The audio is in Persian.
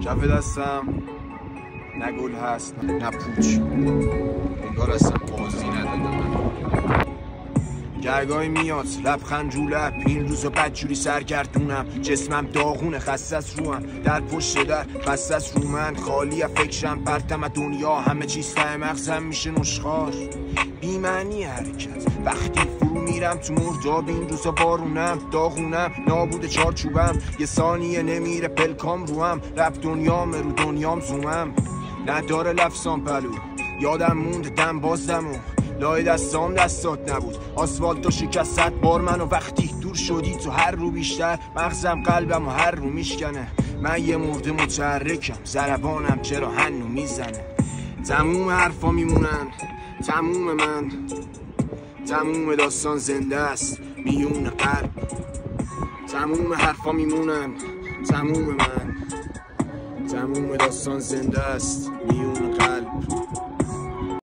کف دستم نه گل هست نه پوچ، انگار اصلا بازی ندادم. گرگای میاد لبخند رو لب، این روزا بدجوری سرگردونم، جسمم داغونه خسته از روم، در پشت در بسته از رو من، خالی از فکرم پرتم دنیا، همه چیز ته مغزم میشه نشخار، بی‌معنی حرکت وقتی فرو میرم تو مرداب، این روزا بارونم داغونم نابود چارچوبم، یه ثانیه نمیره پلکام روم، رب دنیام رو دنیام زومم، نداره لفظام پلو یادم موند دم بازدمو، لای دستام دستات نبود، آسفالتو شکست 100 بار منو، وقتی دور شدی تو هر رو بیشتر، مغزم قلبم و هر رو میشکنه، من یه مرده متحرکم، ضربانم چرا هنو میزنه، تموم حرفا میمونن، تموم من، تموم داستان زنده است میون قلب، تموم حرفا میمونن، تموم من، تموم داستان زنده است میون قلب.